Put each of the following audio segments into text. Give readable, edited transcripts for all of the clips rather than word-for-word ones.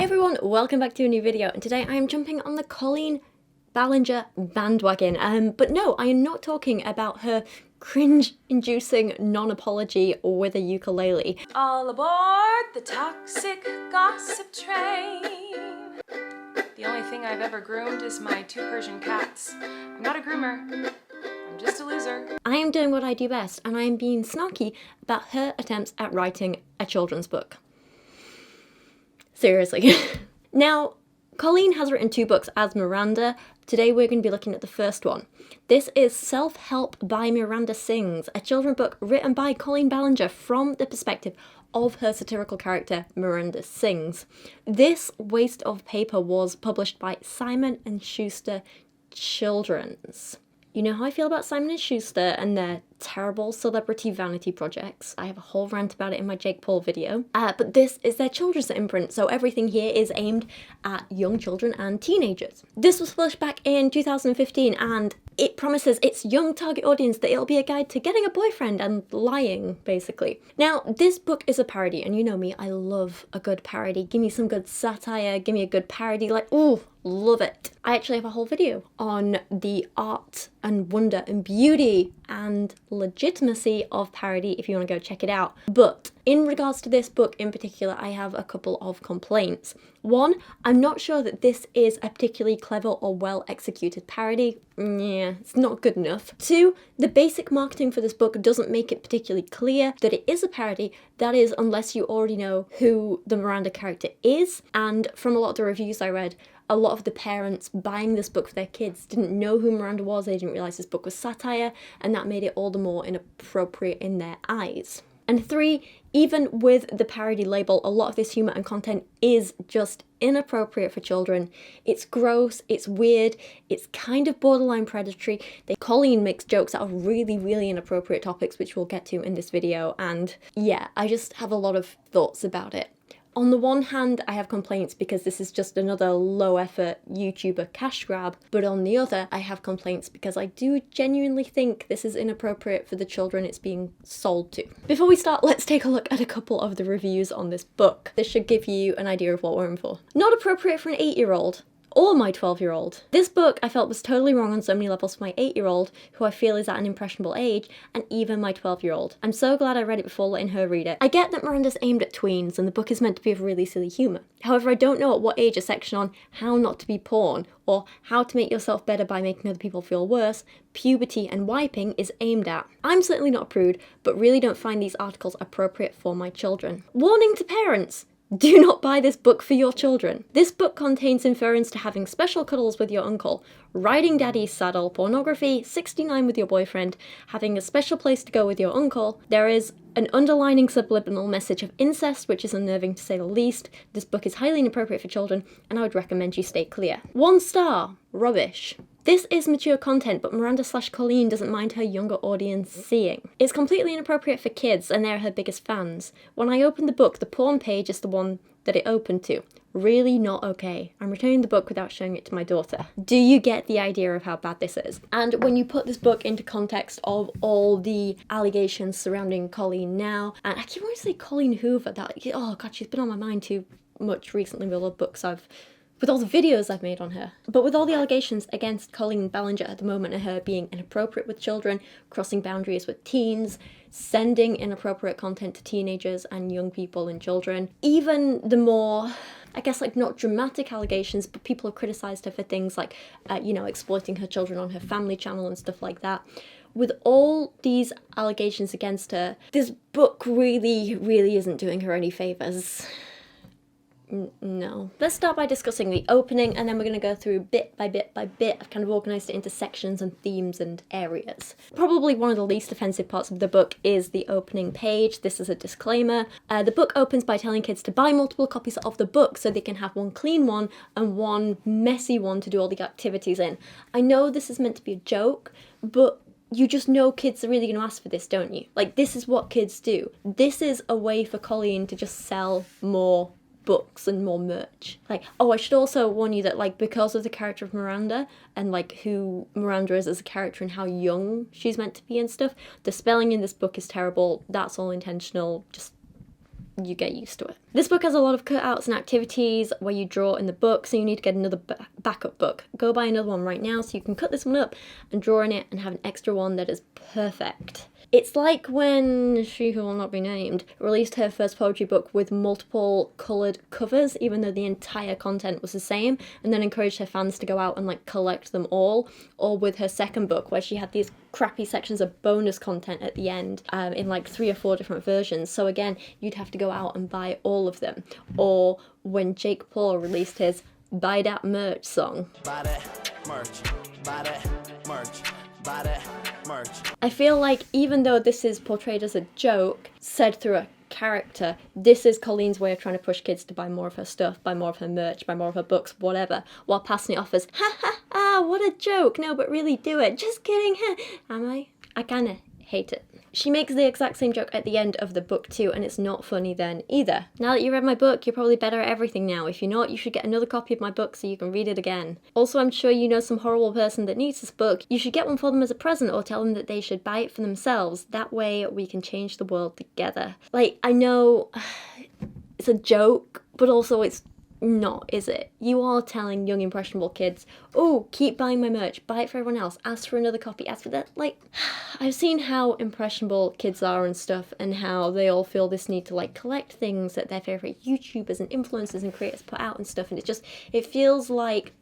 Hey everyone, welcome back to a new video, and today I am jumping on the Colleen Ballinger bandwagon. But no, I am not talking about her cringe-inducing non-apology with a ukulele. All aboard the toxic gossip train. The only thing I've ever groomed is my 2 Persian cats. I'm not a groomer, I'm just a loser. I am doing what I do best, and I am being snarky about her attempts at writing a children's book. Seriously. Now, Colleen has written 2 books as Miranda. Today we're going to be looking at the first one. This is Self-Help by Miranda Sings, a children's book written by Colleen Ballinger from the perspective of her satirical character Miranda Sings. This waste of paper was published by Simon and Schuster Children. You know how I feel about Simon and Schuster and their terrible celebrity vanity projects. I have a whole rant about it in my Jake Paul video. But this is their children's imprint, so everything here is aimed at young children and teenagers. This was published back in 2015, and it promises its young target audience that it'll be a guide to getting a boyfriend and lying, basically. Now, this book is a parody, and you know me, I love a good parody. Give me some good satire, give me a good parody, like, ooh, love it. I actually have a whole video on the art and wonder and beauty and legitimacy of parody if you want to go check it out. But in regards to this book in particular, I have a couple of complaints. One, I'm not sure that this is a particularly clever or well executed parody. Yeah, it's not good enough. 2, the basic marketing for this book doesn't make it particularly clear that it is a parody. That is, unless you already know who the Miranda character is. And from a lot of the reviews I read, a lot of the parents buying this book for their kids didn't know who Miranda was, they didn't realise this book was satire, and that made it all the more inappropriate in their eyes. And 3, even with the parody label, a lot of this humour and content is just inappropriate for children. It's gross, it's weird, it's kind of borderline predatory. Colleen makes jokes out of really, really inappropriate topics, which we'll get to in this video, and yeah, I just have a lot of thoughts about it. On the one hand, I have complaints because this is just another low-effort YouTuber cash grab, but on the other, I have complaints because I do genuinely think this is inappropriate for the children it's being sold to. Before we start, let's take a look at a couple of the reviews on this book. This should give you an idea of what we're in for. Not appropriate for an 8-year-old. Or my 12-year-old. This book I felt was totally wrong on so many levels for my 8-year-old, who I feel is at an impressionable age, and even my 12-year-old. I'm so glad I read it before letting her read it. I get that Miranda's aimed at tweens, and the book is meant to be of really silly humour. However, I don't know at what age a section on how not to be porn, or how to make yourself better by making other people feel worse, puberty and wiping is aimed at. I'm certainly not a prude, but really don't find these articles appropriate for my children. Warning to parents! Do not buy this book for your children. This book contains inference to having special cuddles with your uncle, riding daddy's saddle, pornography, 69 with your boyfriend, having a special place to go with your uncle. There is an underlining subliminal message of incest, which is unnerving to say the least. This book is highly inappropriate for children, and I would recommend you stay clear. 1 star. Rubbish. This is mature content, but Miranda/Colleen doesn't mind her younger audience seeing. It's completely inappropriate for kids, and they're her biggest fans. When I opened the book, the porn page is the one that it opened to. Really not okay. I'm returning the book without showing it to my daughter. Do you get the idea of how bad this is? And when you put this book into context of all the allegations surrounding Colleen now, and I keep wanting to say Colleen Hoover, oh god, she's been on my mind too much recently with all the books with all the videos I've made on her. But with all the allegations against Colleen Ballinger at the moment and her being inappropriate with children, crossing boundaries with teens, sending inappropriate content to teenagers and young people and children, even the more, I guess, like, not dramatic allegations, but people have criticised her for things like, exploiting her children on her family channel and stuff like that. With all these allegations against her, this book really, really isn't doing her any favours. No. Let's start by discussing the opening, and then we're going to go through bit by bit by bit. I've kind of organised it into sections and themes and areas. Probably one of the least offensive parts of the book is the opening page. This is a disclaimer. The book opens by telling kids to buy multiple copies of the book so they can have one clean one and one messy one to do all the activities in. I know this is meant to be a joke, but you just know kids are really going to ask for this, don't you? Like, this is what kids do. This is a way for Colleen to just sell more books and more merch. Like, oh, I should also warn you that, like, because of the character of Miranda and, like, who Miranda is as a character and how young she's meant to be and stuff, the spelling in this book is terrible. That's all intentional. Just you get used to it. This book has a lot of cutouts and activities where you draw in the book, so you need to get another backup book. Go buy another one right now so you can cut this one up and draw in it and have an extra one that is perfect. It's like when she who will not be named released her first poetry book with multiple coloured covers, even though the entire content was the same, and then encouraged her fans to go out and like collect them all, or with her second book where she had these crappy sections of bonus content at the end in like 3 or 4 different versions. So again, you'd have to go out and buy all of them. Or when Jake Paul released his Buy That Merch song. Buy that merch, buy that merch, buy that merch. I feel like even though this is portrayed as a joke, said through a character, this is Colleen's way of trying to push kids to buy more of her stuff, buy more of her merch, buy more of her books, whatever, while passing it off as, ha ha ha, what a joke, no but really do it, just kidding, am I? I kinda hate it. She makes the exact same joke at the end of the book too, and it's not funny then either. Now that you read my book, you're probably better at everything now. If you're not, you should get another copy of my book so you can read it again. Also, I'm sure you know some horrible person that needs this book. You should get one for them as a present or tell them that they should buy it for themselves. That way we can change the world together. Like, I know it's a joke, but also it's not, is it? You are telling young impressionable kids, oh, keep buying my merch, buy it for everyone else, ask for another copy, ask for that. Like, I've seen how impressionable kids are and stuff, and how they all feel this need to like collect things that their favourite YouTubers and influencers and creators put out and stuff, and it feels like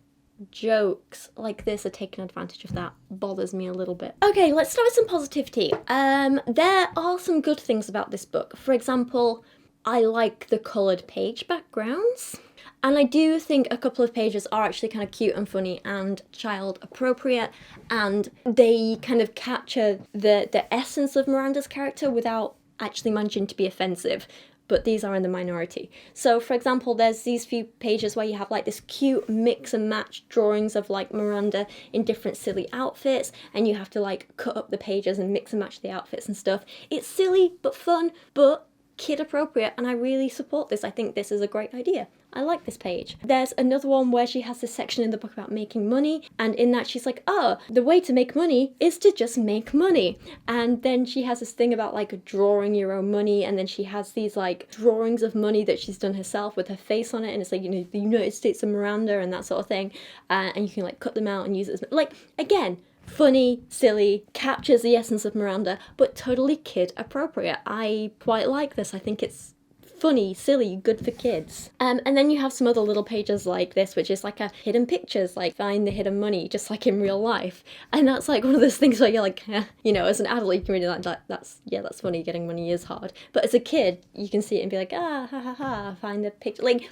jokes like this are taking advantage of that. Bothers me a little bit. Okay, let's start with some positivity. There are some good things about this book. For example, I like the coloured page backgrounds. And I do think a couple of pages are actually kind of cute and funny and child appropriate, and they kind of capture the essence of Miranda's character without actually managing to be offensive, but these are in the minority. So for example, there's these few pages where you have like this cute mix and match drawings of like Miranda in different silly outfits, and you have to like cut up the pages and mix and match the outfits and stuff. It's silly but fun, but kid appropriate, and I really support this. I think this is a great idea. I like this page. There's another one where she has this section in the book about making money, and in that she's like, oh, the way to make money is to just make money. And then she has this thing about like drawing your own money, and then she has these like drawings of money that she's done herself with her face on it, and it's like, you know, the United States of Miranda and that sort of thing, and you can like cut them out and use it as, like, again, funny, silly, captures the essence of Miranda, but totally kid appropriate. I quite like this. I think it's funny, silly, good for kids. And then you have some other little pages like this, which is like a hidden pictures, like find the hidden money, just like in real life. And that's like one of those things where you're like, you know, as an adult you can read it like, that's funny, getting money is hard. But as a kid, you can see it and be like, ah, ha ha ha, find the picture. Like,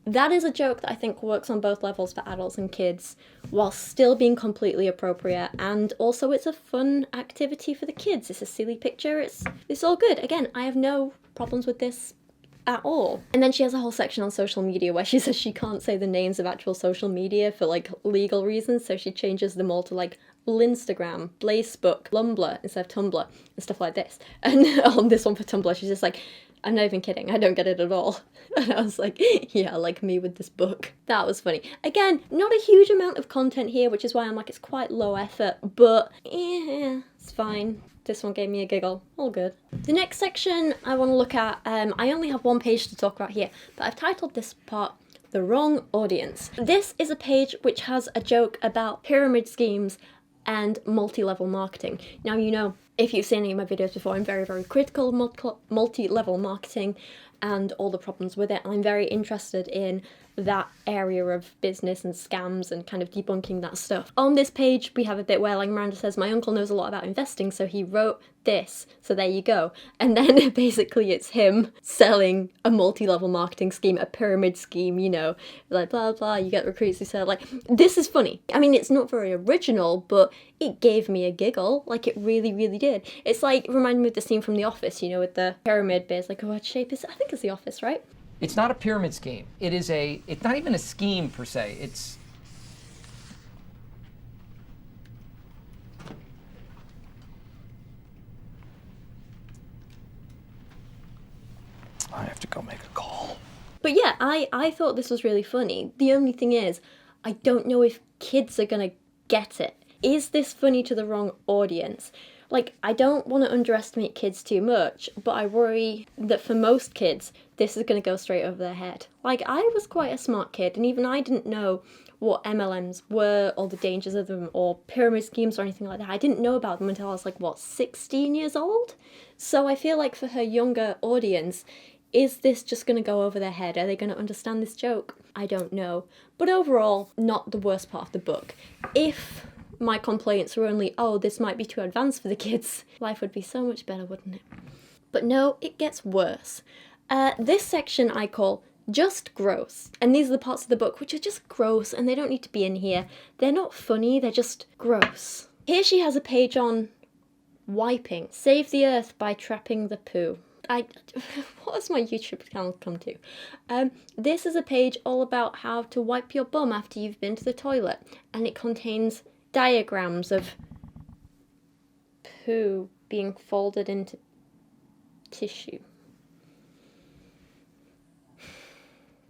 that is a joke that I think works on both levels for adults and kids, while still being completely appropriate, and also it's a fun activity for the kids. It's a silly picture, it's all good. Again, I have no problems with this at all. And then she has a whole section on social media where she says she can't say the names of actual social media for like legal reasons, so she changes them all to like Linstagram, Blazebook, Lumbler instead of Tumblr and stuff like this. And on this one for Tumblr, she's just like, I'm not even kidding, I don't get it at all. And I was like, yeah, like me with this book. That was funny. Again, not a huge amount of content here, which is why I'm like, it's quite low effort, but yeah, it's fine. This one gave me a giggle. All good. The next section I want to look at, I only have one page to talk about here, but I've titled this part The Wrong Audience. This is a page which has a joke about pyramid schemes and multi-level marketing. Now, you know, if you've seen any of my videos before, I'm very, very critical of multi-level marketing and all the problems with it. I'm very interested in that area of business and scams and kind of debunking that stuff. On this page, we have a bit where, like, Miranda says, my uncle knows a lot about investing, so he wrote this, so there you go. And then basically it's him selling a multi-level marketing scheme, a pyramid scheme, you know, like blah blah, you get recruits who sell, like, this is funny. I mean, it's not very original, but it gave me a giggle, like it really, really did. It's like, reminded me of the scene from The Office, you know, with the pyramid bit. It's like, oh, what shape is it? I think it's The Office, right? It's not a pyramid scheme. It's not even a scheme per se. I have to go make a call. But yeah, I thought this was really funny. The only thing is, I don't know if kids are gonna get it. Is this funny to the wrong audience? Like, I don't want to underestimate kids too much, but I worry that for most kids, this is going to go straight over their head. Like, I was quite a smart kid, and even I didn't know what MLMs were, or the dangers of them, or pyramid schemes or anything like that. I didn't know about them until I was like, what, 16 years old? So I feel like for her younger audience, is this just going to go over their head? Are they going to understand this joke? I don't know. But overall, not the worst part of the book. If my complaints were only, oh, this might be too advanced for the kids, life would be so much better, wouldn't it? But no, it gets worse. This section I call just gross. And these are the parts of the book which are just gross, and they don't need to be in here. They're not funny, they're just gross. Here she has a page on wiping. Save the earth by trapping the poo. What has my YouTube channel come to? This is a page all about how to wipe your bum after you've been to the toilet, and it contains diagrams of poo being folded into tissue.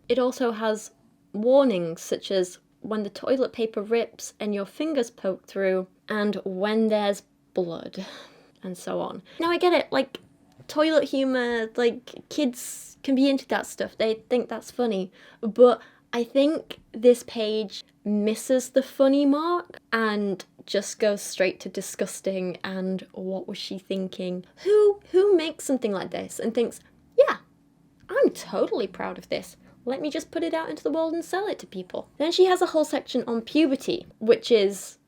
It also has warnings such as when the toilet paper rips and your fingers poke through, and when there's blood, and so on. Now I get it, like, toilet humour, like, kids can be into that stuff, they think that's funny, but I think this page misses the funny mark and just goes straight to disgusting and what was she thinking? Who makes something like this and thinks, yeah, I'm totally proud of this. Let me just put it out into the world and sell it to people. Then she has a whole section on puberty, which is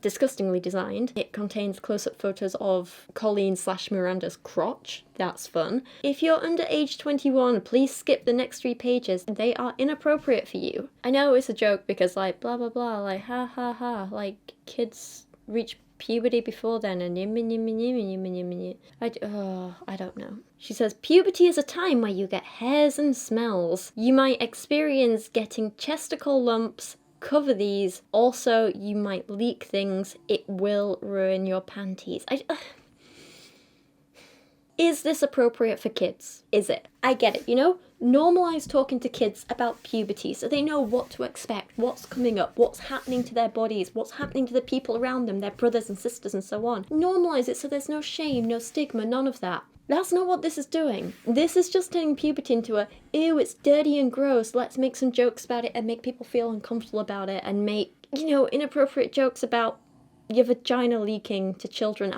disgustingly designed. It contains close-up photos of Colleen/Miranda's crotch. That's fun. If you're under age 21, please skip the next 3 pages. They are inappropriate for you. I know it's a joke because, like, blah blah blah, like, ha ha ha, like, kids reach puberty before then, and I don't know. She says, puberty is a time where you get hairs and smells. You might experience getting chesticle lumps. Cover these. Also, you might leak things. It will ruin your panties. Is this appropriate for kids? Is it? I get it, you know? Normalise talking to kids about puberty so they know what to expect, what's coming up, what's happening to their bodies, what's happening to the people around them, their brothers and sisters and so on. Normalise it so there's no shame, no stigma, none of that. That's not what this is doing. This is just turning puberty into a, ew, it's dirty and gross, let's make some jokes about it and make people feel uncomfortable about it and make, you know, inappropriate jokes about your vagina leaking to children.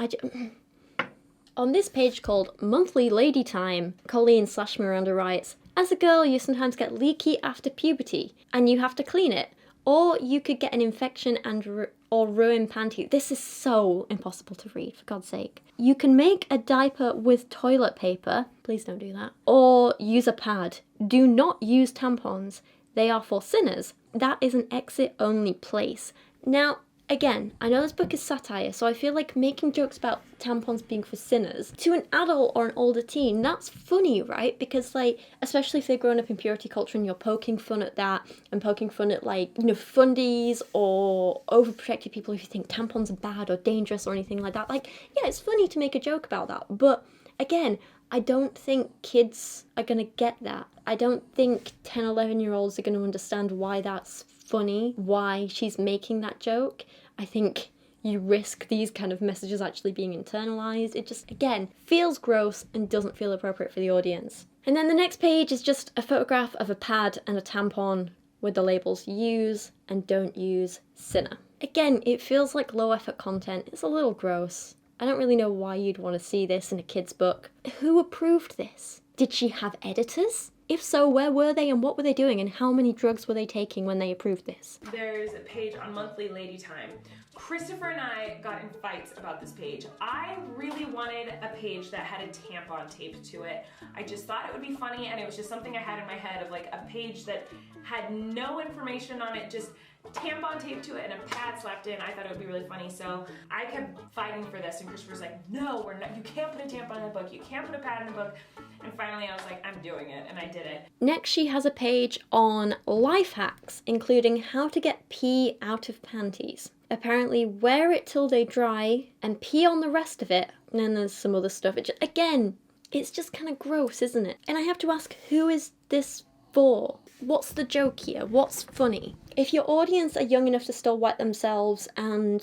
On this page called Monthly Lady Time, Colleen/Miranda writes, as a girl, you sometimes get leaky after puberty, and you have to clean it. Or you could get an infection and or ruin panties. This is so impossible to read, for God's sake. You can make a diaper with toilet paper. Please don't do that. Or use a pad. Do not use tampons. They are for sinners. That is an exit-only place. Now, again, I know this book is satire, so I feel like making jokes about tampons being for sinners, to an adult or an older teen, that's funny, right? Because, like, especially if they're growing up in purity culture and you're poking fun at that, and poking fun at, like, you know, fundies or overprotected people if you think tampons are bad or dangerous or anything like that. Like, yeah, it's funny to make a joke about that, but, again, I don't think kids are going to get that. I don't think 10, 11-year-olds are going to understand why that's funny, why she's making that joke. I think you risk these kind of messages actually being internalized. It just, again, feels gross and doesn't feel appropriate for the audience. And then the next page is just a photograph of a pad and a tampon with the labels use and don't use, sinner. Again, it feels like low effort content. It's a little gross. I don't really know why you'd want to see this in a kid's book. Who approved this? Did she have editors? If so, where were they and what were they doing and how many drugs were they taking when they approved this? There's a page on Monthly Lady Time. Christopher and I got in fights about this page. I really wanted a page that had a tampon taped to it. I just thought it would be funny, and it was just something I had in my head of like a page that had no information on it, just tampon taped to it and a pad slapped in. I thought it would be really funny, so I kept fighting for this, and Christopher's like, no, we're not, you can't put a tampon in the book, you can't put a pad in the book. And finally I was like, I'm doing it, and I did it. Next, she has a page on life hacks, including how to get pee out of panties. Apparently, wear it till they dry and pee on the rest of it. And then there's some other stuff. Again, it's just kind of gross, isn't it? And I have to ask, who is this for? what's the joke here? What's funny? If your audience are young enough to still wet themselves and,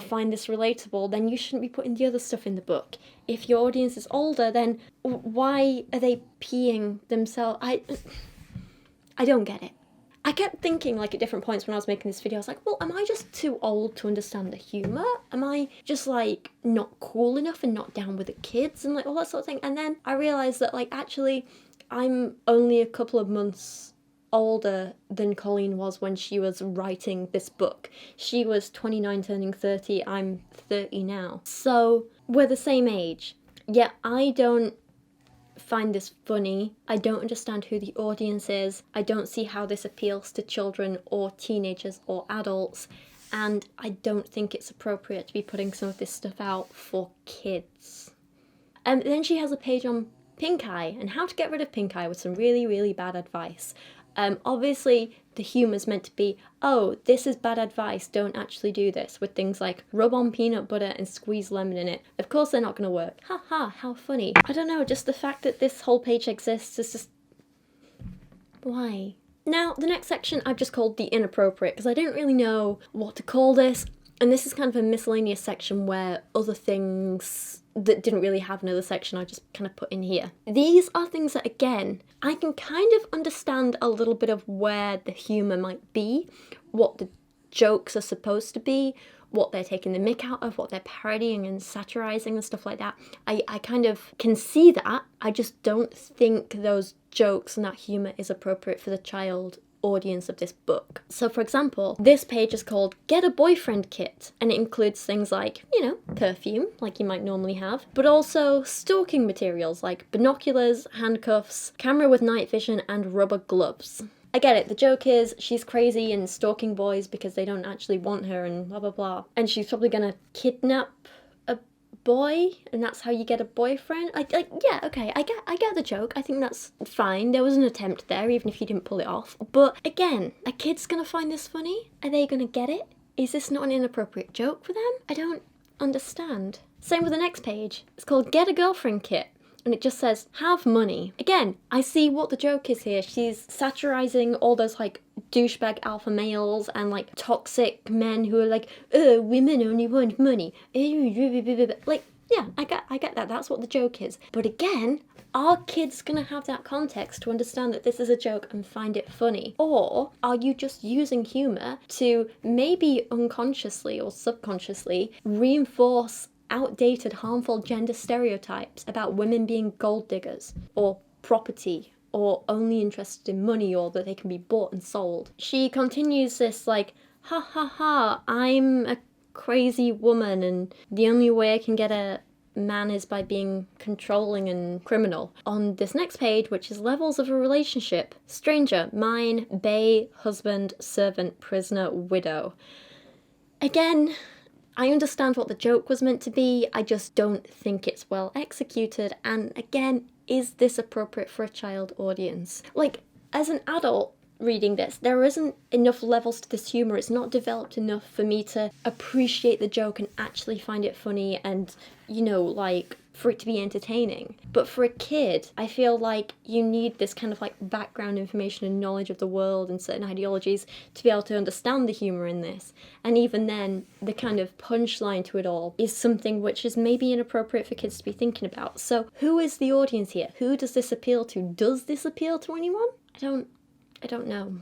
find this relatable, then you shouldn't be putting the other stuff in the book. If your audience is older, then why are they peeing themselves? I don't get it. I kept thinking, at different points when I was making this video, I was like, well, am I just too old to understand the humour? Am I just, not cool enough and not down with the kids and, all that sort of thing? And then I realised that, actually, I'm only a couple of months older than Colleen was when she was writing this book. She was 29 turning 30, I'm 30 now. So, we're the same age. Yet I don't find this funny. I don't understand who the audience is. I don't see how this appeals to children or teenagers or adults, and I don't think it's appropriate to be putting some of this stuff out for kids. And then she has a page on pink eye and how to get rid of pink eye with some really, really bad advice. Obviously, the humour's meant to be, oh, this is bad advice, don't actually do this, with things like rub on peanut butter and squeeze lemon in it. Of course they're not going to work. Ha ha, how funny. I don't know, just the fact that this whole page exists is just... why? Now, the next section I've just called the Inappropriate, because I didn't really know what to call this, and this is kind of a miscellaneous section where other things that didn't really have another section I just kind of put in here. These are things that, again, I can kind of understand a little bit of where the humour might be, what the jokes are supposed to be, what they're taking the mick out of, what they're parodying and satirising and stuff like that. I kind of can see that. I just don't think those jokes and that humour is appropriate for the child audience of this book. So for example, this page is called Get a Boyfriend Kit, and it includes things like, perfume, like you might normally have, but also stalking materials like binoculars, handcuffs, camera with night vision, and rubber gloves. I get it, the joke is she's crazy and stalking boys because they don't actually want her and blah blah blah, and she's probably gonna kidnap a boy, and that's how you get a boyfriend. Yeah, okay, I get the joke. I think that's fine. There was an attempt there, even if you didn't pull it off. But again, a kid's gonna find this funny? Are they gonna get it? Is this not an inappropriate joke for them? I don't understand. Same with the next page. It's called Get a Girlfriend Kit, and it just says, have money. Again, I see what the joke is here. She's satirising all those, douchebag alpha males and, toxic men who are women only want money. Yeah, I get that. That's what the joke is. But again, are kids gonna have that context to understand that this is a joke and find it funny? Or are you just using humour to maybe unconsciously or subconsciously reinforce outdated, harmful gender stereotypes about women being gold diggers, or property, or only interested in money, or that they can be bought and sold? She continues this ha ha ha, I'm a crazy woman and the only way I can get a man is by being controlling and criminal. On this next page, which is levels of a relationship: stranger, mine, bae, husband, servant, prisoner, widow. Again, I understand what the joke was meant to be, I just don't think it's well executed, and again, is this appropriate for a child audience? As an adult reading this, there isn't enough levels to this humour. It's not developed enough for me to appreciate the joke and actually find it funny and, for it to be entertaining. But for a kid, I feel like you need this kind of background information and knowledge of the world and certain ideologies to be able to understand the humour in this. And even then, the kind of punchline to it all is something which is maybe inappropriate for kids to be thinking about. So who is the audience here? Who does this appeal to? Does this appeal to anyone? I don't know.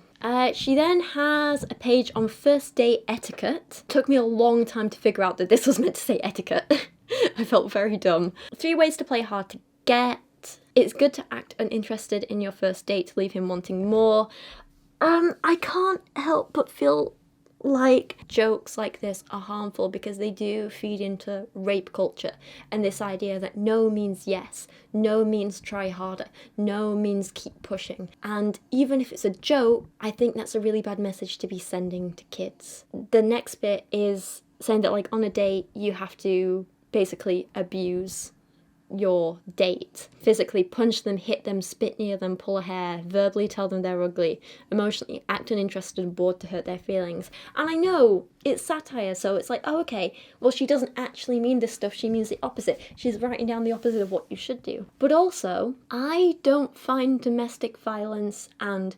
She then has a page on first date etiquette. Took me a long time to figure out that this was meant to say etiquette. I felt very dumb. 3 ways to play hard to get. It's good to act uninterested in your first date to leave him wanting more. I can't help but feel like jokes like this are harmful because they do feed into rape culture and this idea that no means yes, no means try harder, no means keep pushing. And even if it's a joke, I think that's a really bad message to be sending to kids. The next bit is saying that on a date you have to basically abuse your date. Physically punch them, hit them, spit near them, pull a hair, verbally tell them they're ugly, emotionally act uninterested and bored to hurt their feelings. And I know it's satire, so it's oh, okay, well, she doesn't actually mean this stuff, she means the opposite. She's writing down the opposite of what you should do. But also, I don't find domestic violence and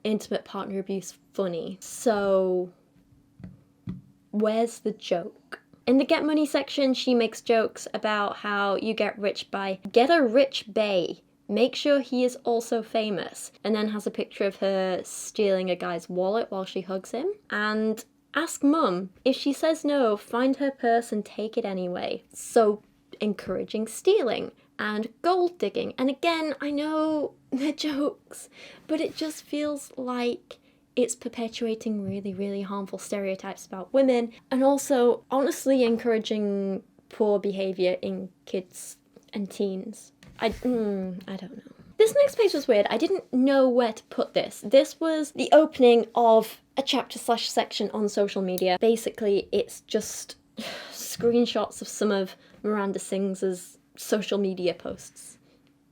intimate partner abuse funny. So where's the joke? In the Get Money section, she makes jokes about how you get rich by get a rich bae. Make sure he is also famous. And then has a picture of her stealing a guy's wallet while she hugs him. And ask mum. If she says no, find her purse and take it anyway. So encouraging stealing and gold digging. And again, I know they're jokes, but it just feels like it's perpetuating really, really harmful stereotypes about women, and also honestly encouraging poor behaviour in kids and teens. I don't know. This next page was weird. I didn't know where to put this. This was the opening of a chapter/section on social media. Basically, it's just screenshots of some of Miranda Sings' social media posts.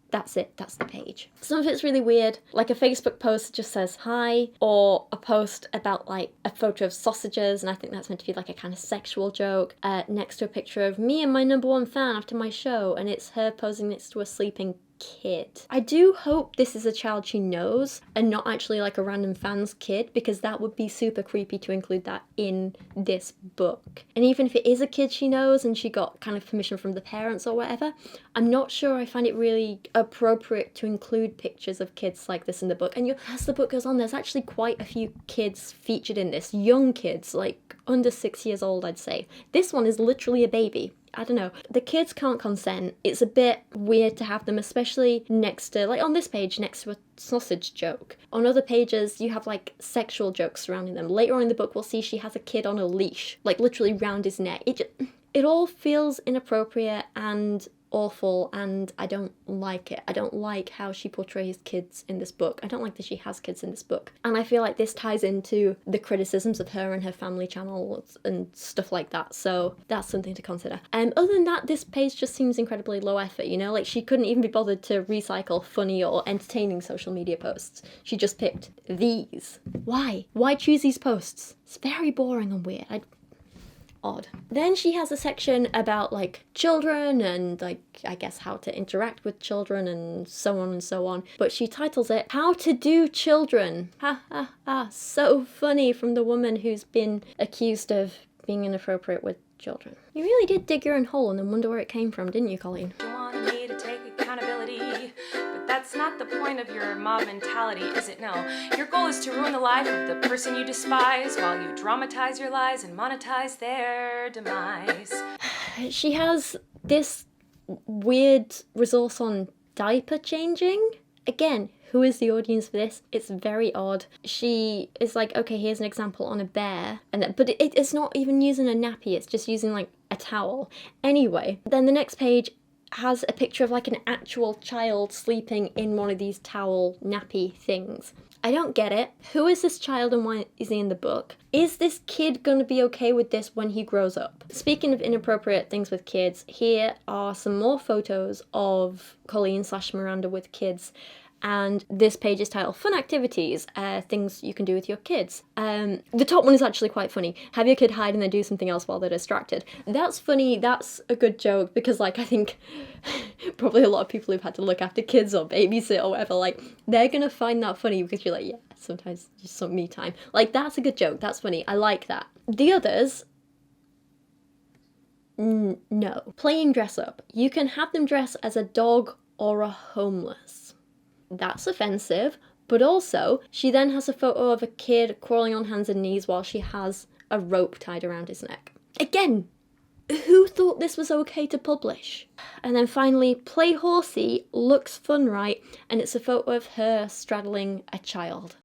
That's it, that's the page. Some of it's really weird, like a Facebook post just says hi, or a post about like a photo of sausages, and I think that's meant to be like a kind of sexual joke, next to a picture of me and my #1 fan after my show, and it's her posing next to a sleeping kid. I do hope this is a child she knows and not actually like a random fan's kid, because that would be super creepy to include that in this book. And even if it is a kid she knows and she got kind of permission from the parents or whatever, I'm not sure I find it really appropriate to include pictures of kids like this in the book. And as the book goes on, there's actually quite a few kids featured in this, young kids, like under 6 years old, I'd say. This one is literally a baby. I don't know. The kids can't consent. It's a bit weird to have them, especially next to, like on this page, next to a sausage joke. On other pages, you have like sexual jokes surrounding them. Later on in the book, we'll see she has a kid on a leash, like literally round his neck. It all feels inappropriate and awful, and I don't like it. I don't like how she portrays kids in this book. I don't like that she has kids in this book. And I feel like this ties into the criticisms of her and her family channels and stuff like that, so that's something to consider. Other than that, this page just seems incredibly low effort, you know? Like, she couldn't even be bothered to recycle funny or entertaining social media posts. She just picked these. Why? Why choose these posts? It's very boring and weird. Odd. Then she has a section about like children and like I guess how to interact with children and so on and so on, but she titles it How to Do Children. Ha ha ha, so funny from the woman who's been accused of being inappropriate with children. You really did dig your own hole and then wonder where it came from, didn't you, Colleen? You wanted me to take accountability, but that's not the point of your mob mentality, is it? No. Your goal is to ruin the life of the person you despise while you dramatize your lies and monetize their demise. She has this weird resource on diaper changing. Again, who is the audience for this? It's very odd. She is like, okay, here's an example on a bear, but it's not even using a nappy, it's just using like a towel. Anyway, then the next page has a picture of like an actual child sleeping in one of these towel nappy things. I don't get it. Who is this child and why is he in the book? Is this kid gonna be okay with this when he grows up? Speaking of inappropriate things with kids, here are some more photos of Colleen/Miranda with kids. And this page is titled Fun Activities, things you can do with your kids. The top one is actually quite funny. Have your kid hide and then do something else while they're distracted. That's funny, that's a good joke, because like I think probably a lot of people who've had to look after kids or babysit or whatever, like they're gonna find that funny because you're like, yeah, sometimes just some me time. Like that's a good joke, that's funny, I like that. The others, no. Playing dress up. You can have them dress as a dog or a homeless. That's offensive, but also she then has a photo of a kid crawling on hands and knees while she has a rope tied around his neck. Again, who thought this was okay to publish? And then finally, Play Horsey looks fun, right? And it's a photo of her straddling a child.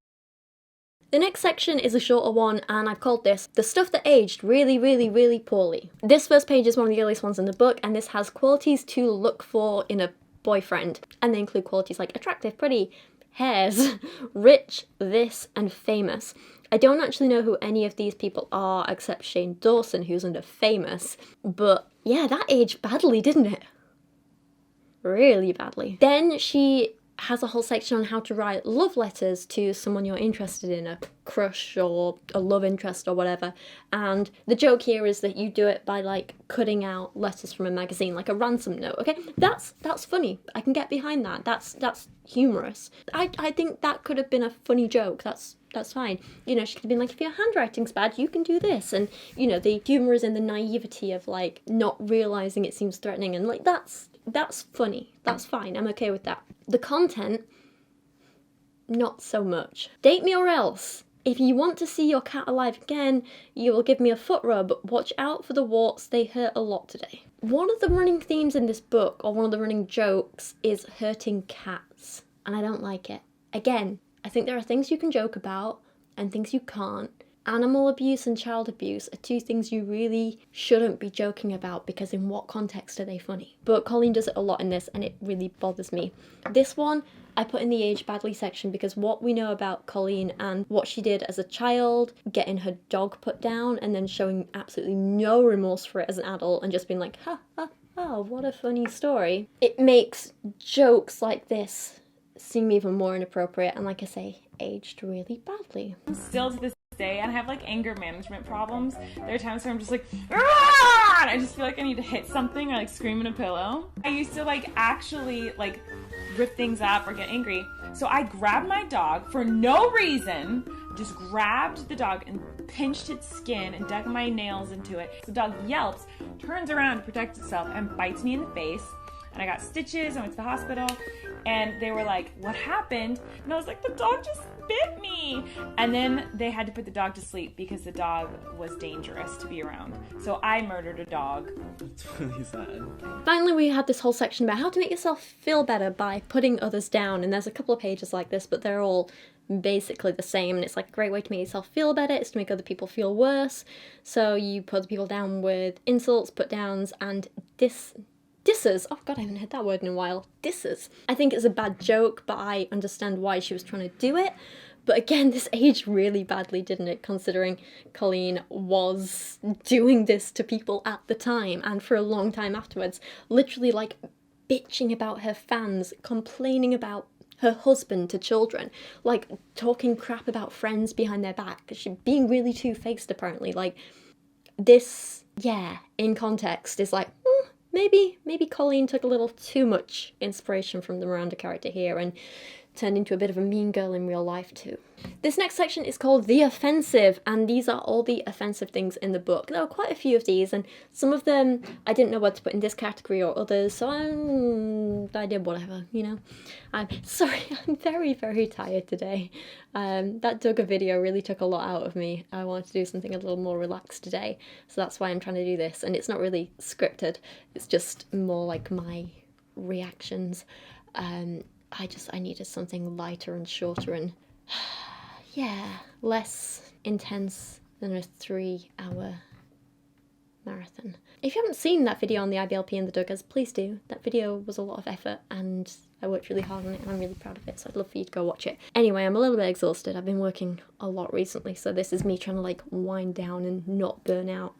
The next section is a shorter one, and I've called this The Stuff That Aged Really, Really, Really Poorly. This first page is one of the earliest ones in the book, and this has qualities to look for in a boyfriend, and they include qualities like attractive, pretty, hairs, rich, this, and famous. I don't actually know who any of these people are except Shane Dawson, who's under famous, but yeah, that aged badly, didn't it? Really badly. Then she has a whole section on how to write love letters to someone you're interested in, a crush or a love interest or whatever. And the joke here is that you do it by like cutting out letters from a magazine, like a ransom note. Okay, that's funny. I can get behind that. That's humorous. I think that could have been a funny joke. That's fine. You know, she could have been like, if your handwriting's bad, you can do this. And, you know, the humour is in the naivety of like not realising it seems threatening, and like that's funny. That's fine. I'm okay with that. The content, not so much. Date me or else. If you want to see your cat alive again, you will give me a foot rub. Watch out for the warts, they hurt a lot today. One of the running themes in this book, or one of the running jokes, is hurting cats. And I don't like it. Again, I think there are things you can joke about and things you can't. Animal abuse and child abuse are two things you really shouldn't be joking about, because in what context are they funny? But Colleen does it a lot in this and it really bothers me. This one I put in the age badly section because what we know about Colleen and what she did as a child, getting her dog put down and then showing absolutely no remorse for it as an adult and just being like, ha ha ha, what a funny story. It makes jokes like this seem even more inappropriate and, like I say, aged really badly. Still to this day, and I have like anger management problems. There are times where I'm just like, "Argh!" and I just feel like I need to hit something or like scream in a pillow. I used to like actually like rip things up or get angry. So I grabbed my dog for no reason, just grabbed the dog and pinched its skin and dug my nails into it. The dog yelps, turns around to protect itself and bites me in the face. And I got stitches, I went to the hospital, and they were like, what happened? And I was like, the dog just bit me. And then they had to put the dog to sleep because the dog was dangerous to be around. So I murdered a dog. It's really sad. Finally, we had this whole section about how to make yourself feel better by putting others down, and there's a couple of pages like this, but they're all basically the same, and it's like a great way to make yourself feel better is to make other people feel worse. So you put other people down with insults, put downs, and disses. Oh god, I haven't heard that word in a while. Disses. I think it's a bad joke, but I understand why she was trying to do it. But again, this aged really badly, didn't it? Considering Colleen was doing this to people at the time and for a long time afterwards. Literally like bitching about her fans, complaining about her husband to children, like talking crap about friends behind their back. She being really two-faced apparently. Like this, yeah, in context is like, maybe Colleen took a little too much inspiration from the Miranda character here and turned into a bit of a mean girl in real life too. This next section is called The Offensive, and these are all the offensive things in the book. There were quite a few of these, and some of them I didn't know what to put in this category or others, so I did whatever, you know. I'm sorry, I'm very, very tired today. That Duggar video really took a lot out of me. I wanted to do something a little more relaxed today, so that's why I'm trying to do this, and it's not really scripted, it's just more like my reactions. I needed something lighter and shorter and, yeah, less intense than a 3-hour marathon. If you haven't seen that video on the IBLP and the Duggars, please do. That video was a lot of effort and I worked really hard on it and I'm really proud of it, so I'd love for you to go watch it. Anyway, I'm a little bit exhausted. I've been working a lot recently, so this is me trying to like wind down and not burn out.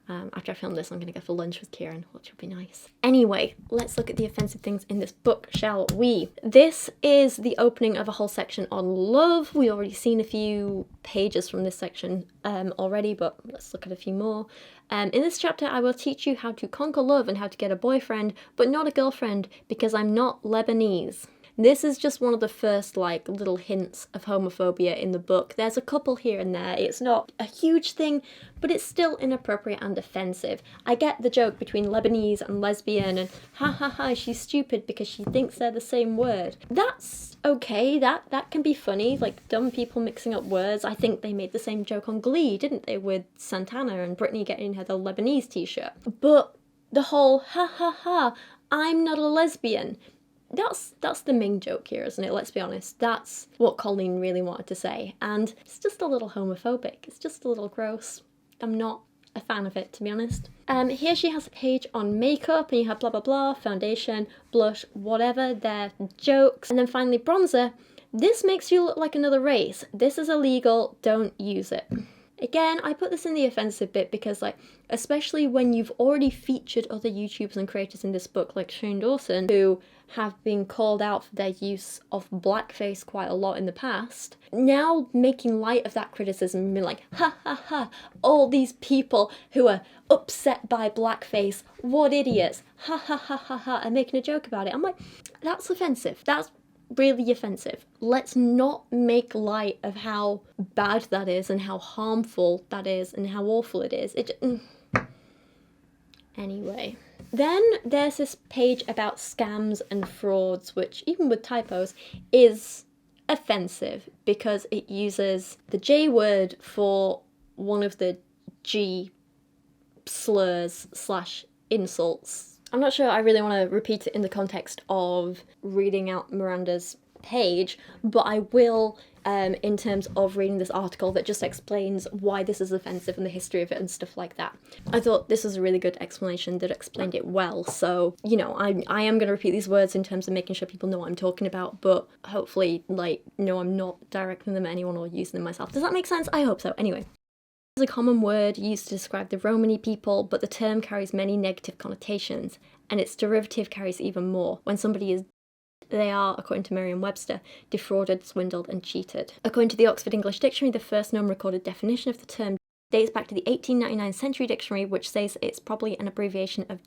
After I film this, I'm going to go for lunch with Kieran, which will be nice. Anyway, let's look at the offensive things in this book, shall we? This is the opening of a whole section on love. We've already seen a few pages from this section already, but let's look at a few more. In this chapter, I will teach you how to conquer love and how to get a boyfriend, but not a girlfriend, because I'm not Lebanese. This is just one of the first, like, little hints of homophobia in the book. There's a couple here and there. It's not a huge thing, but it's still inappropriate and offensive. I get the joke between Lebanese and lesbian and ha ha ha, she's stupid because she thinks they're the same word. That's okay, that can be funny, like dumb people mixing up words. I think they made the same joke on Glee, didn't they, with Santana and Brittany getting her the Lebanese t-shirt. But the whole ha ha ha, I'm not a lesbian, that's the main joke here, isn't it? Let's be honest. That's what Colleen really wanted to say. And it's just a little homophobic. It's just a little gross. I'm not a fan of it, to be honest. Here she has a page on makeup, and you have blah blah blah, foundation, blush, whatever, they're jokes. And then finally bronzer. This makes you look like another race. This is illegal, don't use it. Again, I put this in the offensive bit because, like, especially when you've already featured other YouTubers and creators in this book, like Shane Dawson, who have been called out for their use of blackface quite a lot in the past, now making light of that criticism and being like, ha ha ha, all these people who are upset by blackface, what idiots, ha ha ha ha ha, and making a joke about it. I'm like, that's offensive. That's really offensive. Let's not make light of how bad that is and how harmful that is and how awful it is. Anyway. Then there's this page about scams and frauds, which, even with typos, is offensive because it uses the J word for one of the G slurs / insults. I'm not sure I really want to repeat it in the context of reading out Miranda's page, but I will in terms of reading this article that just explains why this is offensive and the history of it and stuff like that. I thought this was a really good explanation that explained it well, so, you know, I am going to repeat these words in terms of making sure people know what I'm talking about, but hopefully, like, no, I'm not directing them at anyone or using them myself. Does that make sense? I hope so. Anyway. Is a common word used to describe the Romany people, but the term carries many negative connotations, and its derivative carries even more. When somebody is, they are, according to Merriam-Webster, defrauded, swindled, and cheated. According to the Oxford English Dictionary, the first known recorded definition of the term dates back to the 1899 Century Dictionary, which says it's probably an abbreviation of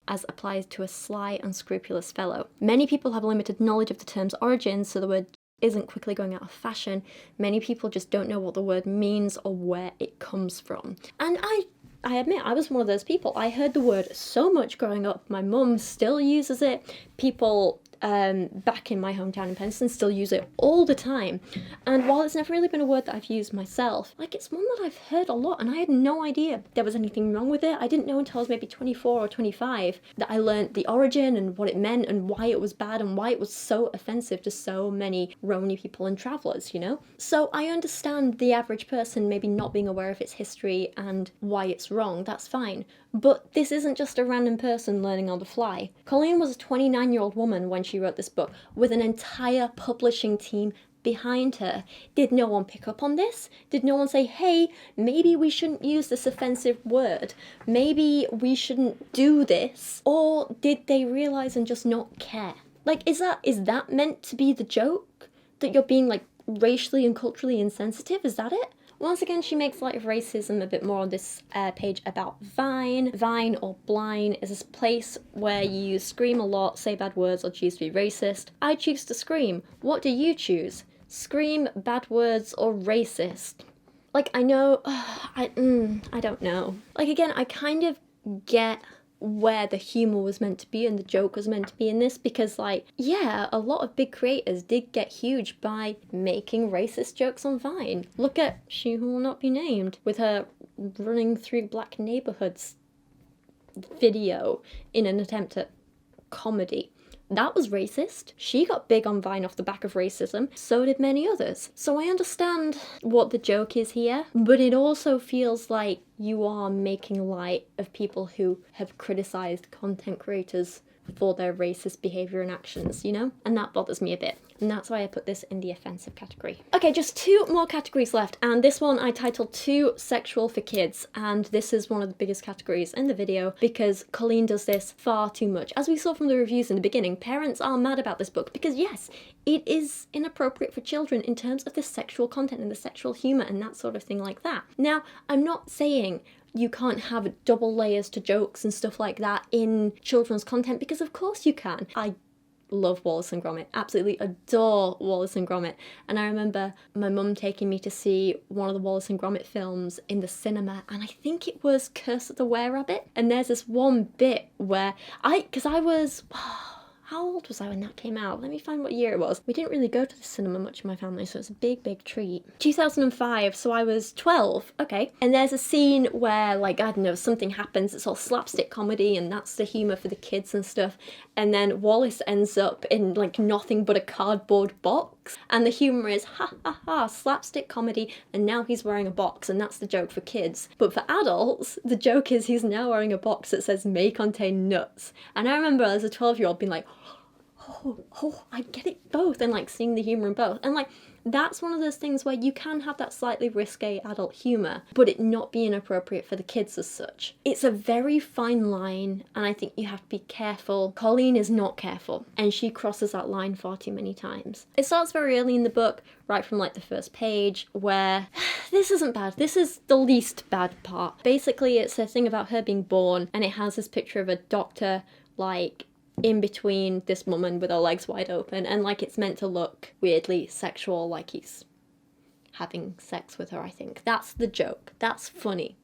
as applies to a sly, unscrupulous fellow. Many people have limited knowledge of the term's origins, so the word isn't quickly going out of fashion. Many people just don't know what the word means or where it comes from. And I admit, I was one of those people. I heard the word so much growing up. My mum still uses it. People back in my hometown in Penston still use it all the time. And while it's never really been a word that I've used myself, like, it's one that I've heard a lot, and I had no idea there was anything wrong with it. I didn't know until I was maybe 24 or 25 that I learned the origin and what it meant and why it was bad and why it was so offensive to so many Romany people and travellers, you know? So I understand the average person maybe not being aware of its history and why it's wrong. That's fine. But this isn't just a random person learning on the fly. Colleen was a 29-year-old woman when she wrote this book, with an entire publishing team behind her. Did no one pick up on this? Did no one say, hey, maybe we shouldn't use this offensive word? Maybe we shouldn't do this? Or did they realise and just not care? Like, is that meant to be the joke? That you're being, like, racially and culturally insensitive? Is that it? Once again, she makes light of racism a bit more on this page about Vine. Vine, or Blind, is a place where you scream a lot, say bad words, or choose to be racist. I choose to scream. What do you choose? Scream, bad words, or racist? Like, I know, I don't know. Like, again, I kind of get where the humour was meant to be and the joke was meant to be in this, because, like, yeah, a lot of big creators did get huge by making racist jokes on Vine. Look at She Who Will Not Be Named with her running through black neighbourhoods video in an attempt at comedy. That was racist. She got big on Vine off the back of racism. So did many others. So I understand what the joke is here, but it also feels like you are making light of people who have criticised content creators for their racist behaviour and actions, you know? And that bothers me a bit. And that's why I put this in the offensive category. Okay, just 2 more categories left, and this one I titled Too Sexual for Kids, and this is one of the biggest categories in the video because Colleen does this far too much. As we saw from the reviews in the beginning, parents are mad about this book because, yes, it is inappropriate for children in terms of the sexual content and the sexual humour and that sort of thing like that. Now, I'm not saying you can't have double layers to jokes and stuff like that in children's content, because of course you can. I love Wallace and Gromit, absolutely adore Wallace and Gromit, and I remember my mum taking me to see one of the Wallace and Gromit films in the cinema, and I think it was Curse of the Were-Rabbit, and there's this one bit where because I was, how old was I when that came out? Let me find what year it was. We didn't really go to the cinema much in my family, so it's a big treat. 2005, so I was 12, okay. And there's a scene where, like, I don't know, something happens, it's all slapstick comedy, and that's the humour for the kids and stuff. And then Wallace ends up in, like, nothing but a cardboard box. And the humour is, ha ha ha, slapstick comedy, and now he's wearing a box, and that's the joke for kids. But for adults, the joke is he's now wearing a box that says may contain nuts. And I remember as a 12-year-old being like, oh, I get it both, and like seeing the humor in both. And like, that's one of those things where you can have that slightly risque adult humor, but it not be inappropriate for the kids as such. It's a very fine line, and I think you have to be careful. Colleen is not careful, and she crosses that line far too many times. It starts very early in the book, right from like the first page, where this isn't bad. This is the least bad part. Basically, it's a thing about her being born, and it has this picture of a doctor, like, in between this woman with her legs wide open, and like it's meant to look weirdly sexual, like he's having sex with her, I think. That's the joke. That's funny,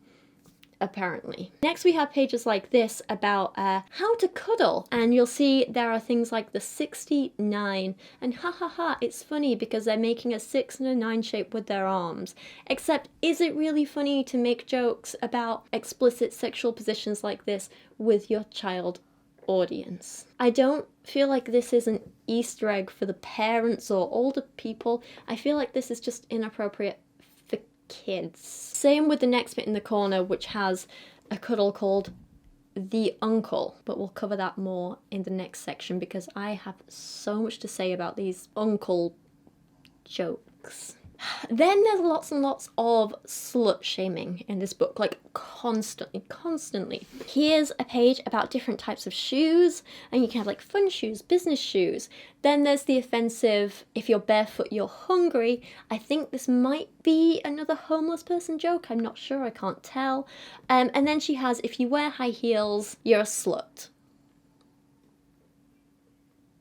apparently. Next we have pages like this about how to cuddle, and you'll see there are things like the 69, and ha ha ha, it's funny because they're making a 6 and a 9 shape with their arms. Except, is it really funny to make jokes about explicit sexual positions like this with your child audience? I don't feel like this is an Easter egg for the parents or older people. I feel like this is just inappropriate for kids. Same with the next bit in the corner, which has a cuddle called the uncle, but we'll cover that more in the next section because I have so much to say about these uncle jokes. Then there's lots and lots of slut shaming in this book, like constantly. Here's a page about different types of shoes, and you can have like fun shoes, business shoes. Then there's the offensive, if you're barefoot, you're hungry. I think this might be another homeless person joke. I'm not sure, I can't tell. And then she has, if you wear high heels, you're a slut.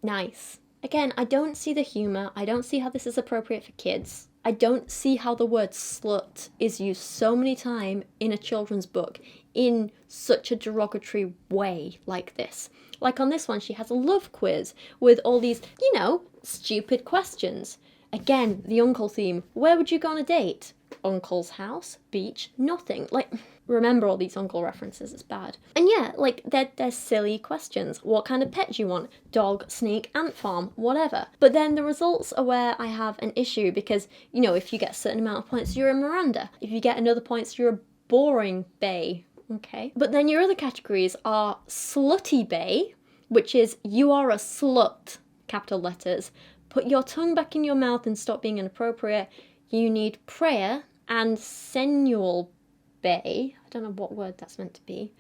Nice. Again, I don't see the humor. I don't see how this is appropriate for kids. I don't see how the word slut is used so many times in a children's book in such a derogatory way like this. Like on this one, she has a love quiz with all these, you know, stupid questions. Again, the uncle theme. Where would you go on a date? Uncle's house, beach, nothing. Like, remember all these uncle references, it's bad. And yeah, like, they're silly questions. What kind of pet do you want? Dog, snake, ant farm, whatever. But then the results are where I have an issue because, you know, if you get a certain amount of points, you're a Miranda. If you get another points, you're a boring bae. Okay. But then your other categories are slutty bae, which is you are a slut, capital letters. Put your tongue back in your mouth and stop being inappropriate. You need prayer and sensual bae. I don't know what word that's meant to be.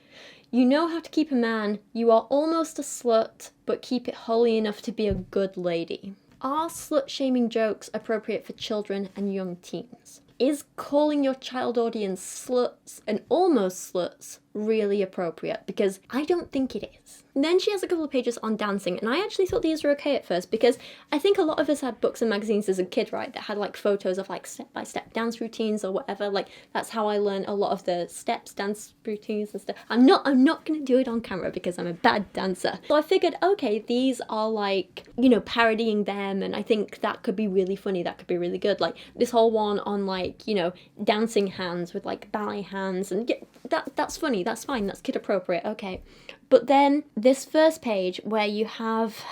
You know how to keep a man. You are almost a slut, but keep it holy enough to be a good lady. Are slut-shaming jokes appropriate for children and young teens? Is calling your child audience sluts and almost sluts really appropriate? Because I don't think it is. And then she has a couple of pages on dancing, and I actually thought these were okay at first because I think a lot of us had books and magazines as a kid, right, that had like photos of like step-by-step dance routines or whatever. Like that's how I learned a lot of the steps, dance routines and stuff. I'm not gonna do it on camera because I'm a bad dancer. So I figured, okay, these are like, you know, parodying them, and I think that could be really funny, that could be really good. Like this whole one on like, you know, dancing hands with like ballet hands, and yeah, that's funny, that's fine, that's kid appropriate, okay. But then this first page where you have,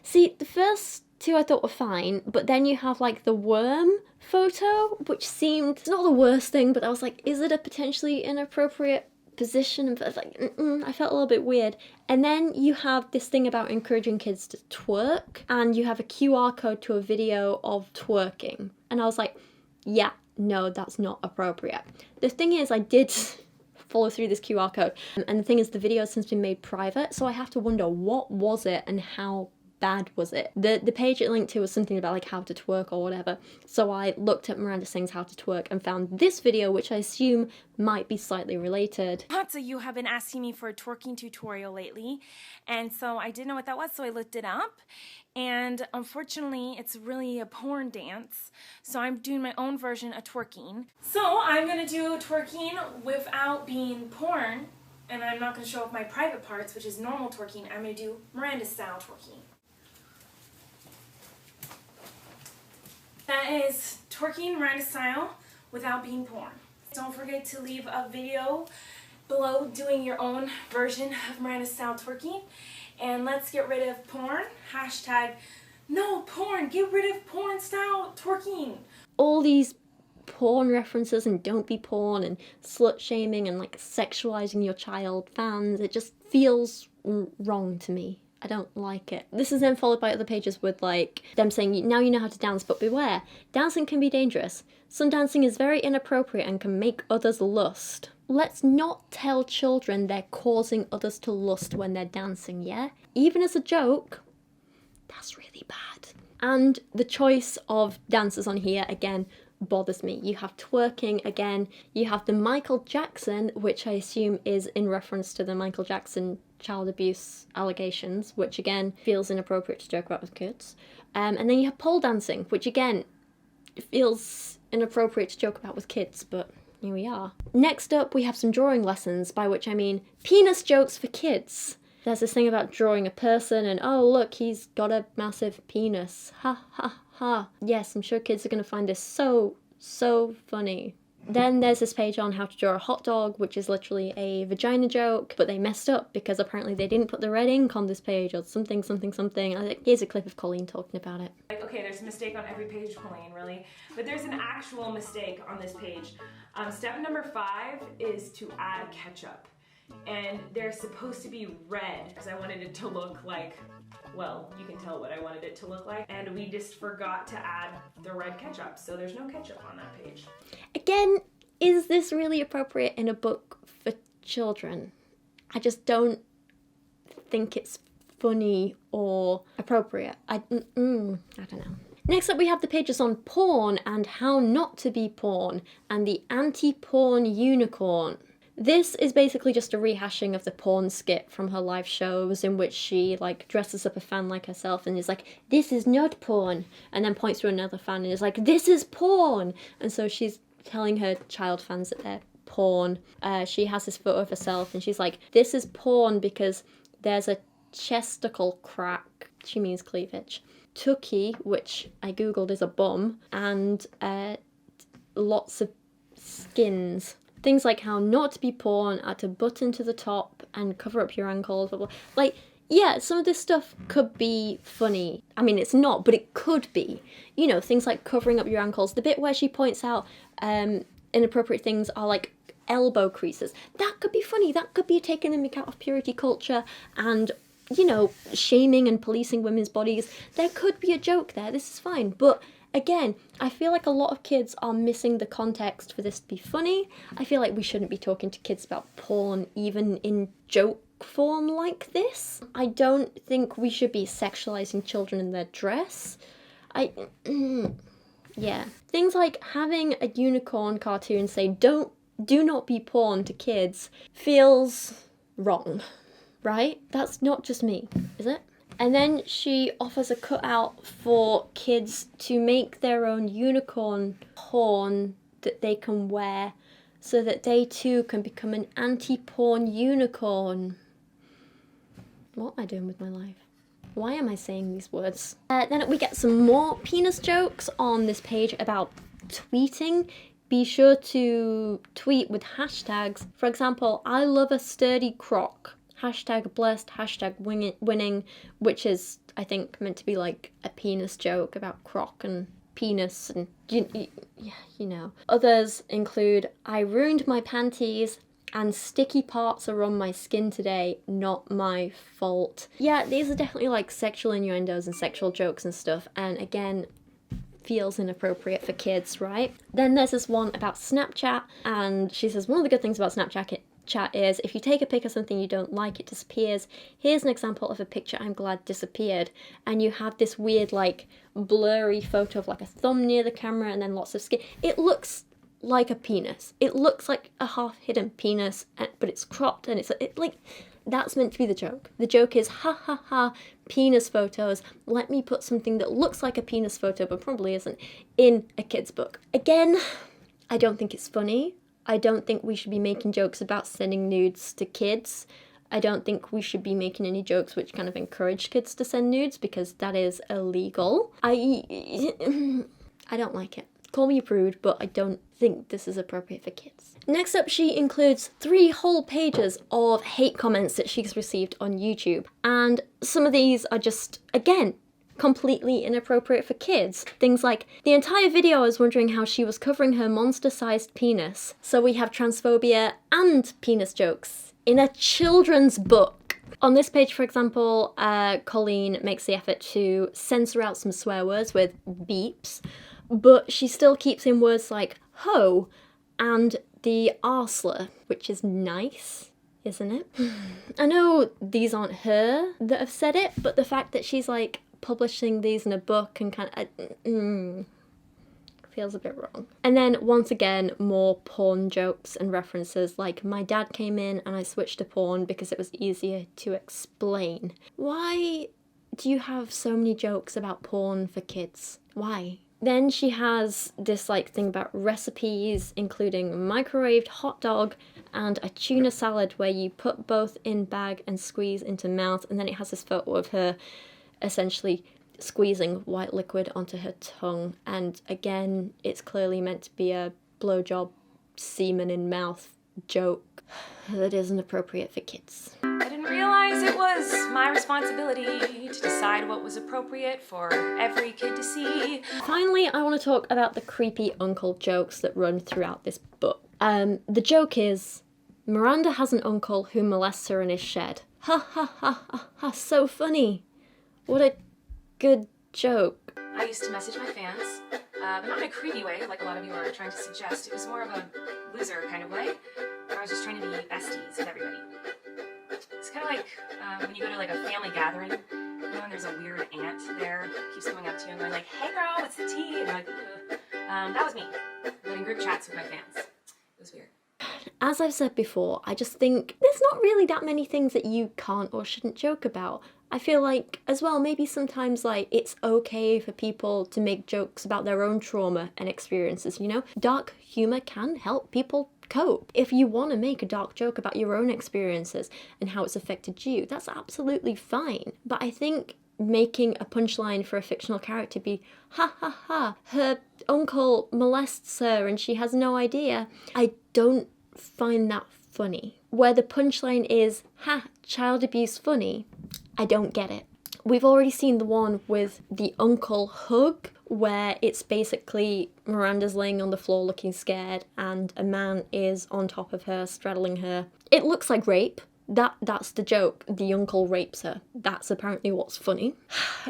see, the first two I thought were fine, but then you have like the worm photo, which seemed, it's not the worst thing, but I was like, is it a potentially inappropriate position? And I was like, I felt a little bit weird. And then you have this thing about encouraging kids to twerk, and you have a QR code to a video of twerking. And I was like, yeah, no, that's not appropriate. The thing is, I did follow through this QR code, and the thing is, the video has since been made private, so I have to wonder, what was it and how bad was it? The page it linked to was something about like how to twerk or whatever, so I looked at Miranda Sings How to Twerk and found this video, which I assume might be slightly related. Lots of you have been asking me for a twerking tutorial lately, and so I didn't know what that was, so I looked it up, and unfortunately it's really a porn dance, so I'm doing my own version of twerking. So I'm gonna do twerking without being porn, and I'm not gonna show off my private parts, which is normal twerking. I'm gonna do Miranda style twerking. That is twerking Miranda style without being porn. Don't forget to leave a video below doing your own version of Miranda style twerking. And let's get rid of porn. Hashtag no porn. Get rid of porn style twerking. All these porn references and don't be porn and slut shaming and like sexualizing your child fans, it just feels wrong to me. I don't like it. This is then followed by other pages with like them saying, now you know how to dance, but beware. Dancing can be dangerous. Some dancing is very inappropriate and can make others lust. Let's not tell children they're causing others to lust when they're dancing, yeah? Even as a joke, that's really bad. And the choice of dancers on here, again, bothers me. You have twerking again, you have the Michael Jackson, which I assume is in reference to the Michael Jackson child abuse allegations, which again feels inappropriate to joke about with kids. And then you have pole dancing, which again feels inappropriate to joke about with kids, but here we are. Next up, we have some drawing lessons, by which I mean penis jokes for kids. There's this thing about drawing a person and, oh look, he's got a massive penis. Ha ha ha. Yes, I'm sure kids are going to find this so funny. Then there's this page on how to draw a hot dog, which is literally a vagina joke, but they messed up because apparently they didn't put the red ink on this page or something. I think here's a clip of Colleen talking about it. Like, okay, there's a mistake on every page, Colleen, really. But there's an actual mistake on this page. Step number 5 is to add ketchup. And they're supposed to be red because I wanted it to look like, well, you can tell what I wanted it to look like. And we just forgot to add the red ketchup, so there's no ketchup on that page. Again, is this really appropriate in a book for children? I just don't think it's funny or appropriate. I don't know. Next up we have the pages on porn and how not to be porn and the anti-porn unicorn. This is basically just a rehashing of the porn skit from her live shows in which she like dresses up a fan like herself and is like, this is not porn, and then points to another fan and is like, this is porn, and so she's telling her child fans that they're porn. She has this photo of herself and she's like, this is porn because there's a chesticle crack. She means cleavage. Tookie, which I googled is a bum, and lots of skins. Things like how not to be porn, add a button to the top and cover up your ankles, blah, blah. Like, yeah, some of this stuff could be funny. I mean, it's not, but it could be. You know, things like covering up your ankles. The bit where she points out inappropriate things are like elbow creases. That could be funny. That could be taking the mick out of purity culture and, you know, shaming and policing women's bodies. There could be a joke there. This is fine. But again, I feel like a lot of kids are missing the context for this to be funny. I feel like we shouldn't be talking to kids about porn even in joke form like this. I don't think we should be sexualizing children in their dress. Yeah. Things like having a unicorn cartoon say do not be porn to kids feels wrong, right? That's not just me, is it? And then she offers a cutout for kids to make their own unicorn horn that they can wear so that they too can become an anti-porn unicorn. What am I doing with my life? Why am I saying these words? Then we get some more penis jokes on this page about tweeting. Be sure to tweet with hashtags. For example, I love a sturdy crock. Hashtag blessed, hashtag winning, which is, I think, meant to be like a penis joke about crock and penis and, you know. Others include, I ruined my panties and sticky parts are on my skin today, not my fault. Yeah, these are definitely like sexual innuendos and sexual jokes and stuff, and again, feels inappropriate for kids, right? Then there's this one about Snapchat, and she says one of the good things about Snapchat is if you take a pic of something you don't like, it disappears. Here's an example of a picture I'm glad disappeared, and you have this weird like blurry photo of like a thumb near the camera and then lots of skin. It looks like a penis. It looks like a half hidden penis, but it's cropped and it's like that's meant to be the joke. The joke is ha ha ha penis photos. Let me put something that looks like a penis photo but probably isn't in a kid's book. Again, I don't think it's funny. I don't think we should be making jokes about sending nudes to kids. I don't think we should be making any jokes which kind of encourage kids to send nudes because that is illegal. I don't like it. Call me a prude, but I don't think this is appropriate for kids. Next up, she includes 3 whole pages of hate comments that she's received on YouTube. And some of these are just, again, completely inappropriate for kids. Things like, the entire video I was wondering how she was covering her monster-sized penis. So we have transphobia and penis jokes in a children's book. On this page, for example, Colleen makes the effort to censor out some swear words with beeps, but she still keeps in words like ho and the arsler, which is nice, isn't it? I know these aren't her that have said it, but the fact that she's like publishing these in a book and kind of feels a bit wrong. And then once again, more porn jokes and references like my dad came in and I switched to porn because it was easier to explain. Why do you have so many jokes about porn for kids? Why? Then she has this like thing about recipes, including microwaved hot dog and a tuna salad where you put both in bag and squeeze into mouth, and then it has this photo of her essentially squeezing white liquid onto her tongue, and again it's clearly meant to be a blowjob semen in mouth joke that isn't appropriate for kids. I didn't realize it was my responsibility to decide what was appropriate for every kid to see. Finally, I want to talk about the creepy uncle jokes that run throughout this book. The joke is, Miranda has an uncle who molests her in his shed. Ha ha ha ha ha, so funny. What a good joke. I used to message my fans, but not in a creepy way like a lot of you are trying to suggest. It was more of a loser kind of way, where I was just trying to be besties with everybody. It's kind of like when you go to like a family gathering, you know, and there's a weird aunt there who keeps coming up to you and going like, hey girl, what's the tea? And you're like, ugh. That was me, but in group chats with my fans. It was weird. As I've said before, I just think there's not really that many things that you can't or shouldn't joke about. I feel like, as well, maybe sometimes, like, it's okay for people to make jokes about their own trauma and experiences, you know? Dark humour can help people cope. If you want to make a dark joke about your own experiences and how it's affected you, that's absolutely fine. But I think making a punchline for a fictional character be, ha ha ha, her uncle molests her and she has no idea, I don't find that funny. Where the punchline is, ha, child abuse funny, I don't get it. We've already seen the one with the uncle hug, where it's basically Miranda's laying on the floor looking scared and a man is on top of her, straddling her. It looks like rape. That's the joke. The uncle rapes her. That's apparently what's funny.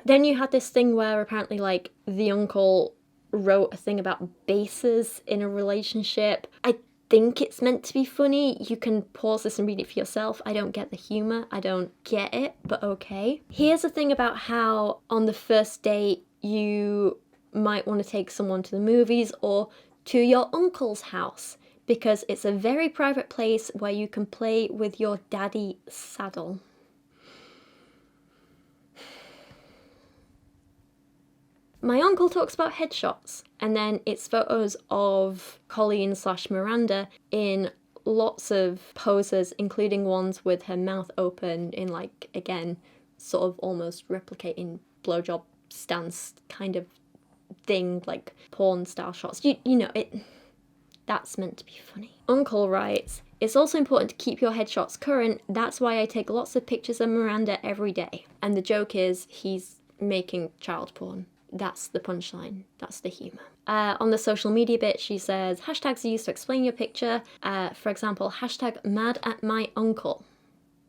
Then you had this thing where apparently like the uncle wrote a thing about bases in a relationship. I think it's meant to be funny. You can pause this and read it for yourself. I don't get the humour. I don't get it, but okay. Here's a thing about how on the first date you might want to take someone to the movies or to your uncle's house because it's a very private place where you can play with your daddy saddle. My uncle talks about headshots, and then it's photos of Colleen/Miranda in lots of poses, including ones with her mouth open in, like, again, sort of almost replicating blowjob stance kind of thing, like porn-style shots. You know, that's meant to be funny. Uncle writes, it's also important to keep your headshots current. That's why I take lots of pictures of Miranda every day. And the joke is he's making child porn. That's the punchline. That's the humour. On the social media bit, she says, hashtags are used to explain your picture. For example, hashtag mad at my uncle.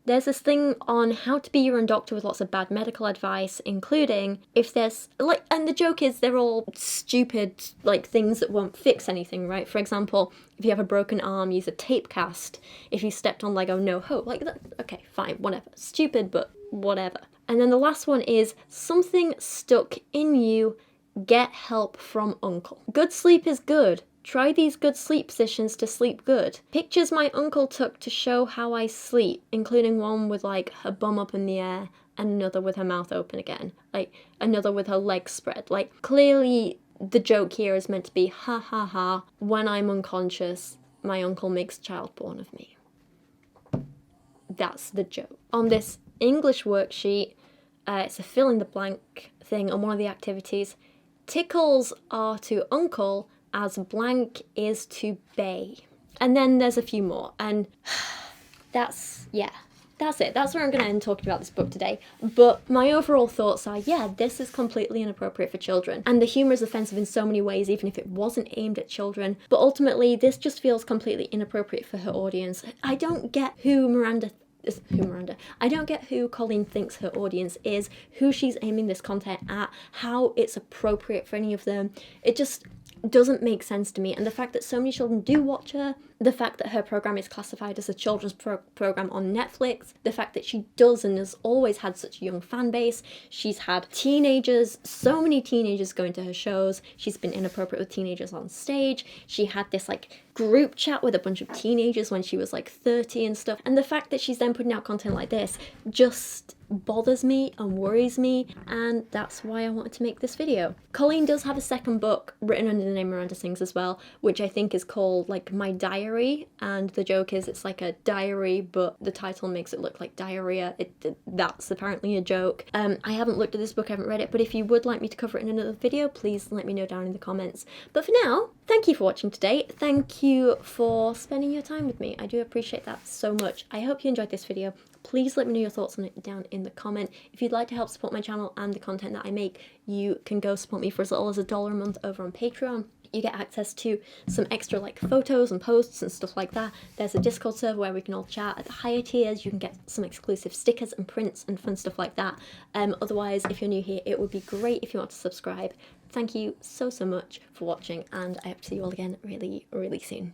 There's this thing on how to be your own doctor with lots of bad medical advice, including if there's, like, and the joke is they're all stupid, like, things that won't fix anything, right? For example, if you have a broken arm, use a tape cast. If you stepped on Lego, no hope. Like, that, okay, fine, whatever. Stupid, but whatever. And then the last one is, something stuck in you, get help from uncle. Good sleep is good. Try these good sleep positions to sleep good. Pictures my uncle took to show how I sleep, including one with like her bum up in the air and another with her mouth open again. Like another with her legs spread. Like clearly the joke here is meant to be ha ha ha, when I'm unconscious, my uncle makes child porn of me. That's the joke. On this English worksheet, it's a fill in the blank thing on one of the activities. Tickles are to uncle as blank is to bay. And then there's a few more, and that's it. That's where I'm going to end talking about this book today. But my overall thoughts are, yeah, this is completely inappropriate for children. And the humour is offensive in so many ways, even if it wasn't aimed at children. But ultimately, this just feels completely inappropriate for her audience. I don't get who Miranda I don't get who Colleen thinks her audience is, who she's aiming this content at, how it's appropriate for any of them. It just doesn't make sense to me. And the fact that so many children do watch her, the fact that her program is classified as a children's program on Netflix, the fact that she does and has always had such a young fan base. She's had teenagers, so many teenagers going to her shows. She's been inappropriate with teenagers on stage. She had this like group chat with a bunch of teenagers when she was like 30 and stuff. And the fact that she's then putting out content like this just bothers me and worries me, and that's why I wanted to make this video. Colleen does have a second book written under the name Miranda Sings as well, which I think is called like My Diary, and the joke is it's like a diary but the title makes it look like diarrhea. That's apparently a joke. I haven't looked at this book, I haven't read it, but if you would like me to cover it in another video, please let me know down in the comments. But for now, thank you for watching today. Thank you for spending your time with me. I do appreciate that so much. I hope you enjoyed this video. Please let me know your thoughts on it down in the comment. If you'd like to help support my channel and the content that I make, you can go support me for as little as $1 a month over on Patreon. You get access to some extra like photos and posts and stuff like that. There's a Discord server where we can all chat. At the higher tiers, you can get some exclusive stickers and prints and fun stuff like that. Otherwise, if you're new here, it would be great if you want to subscribe. Thank you so much for watching, and I hope to see you all again really, really soon.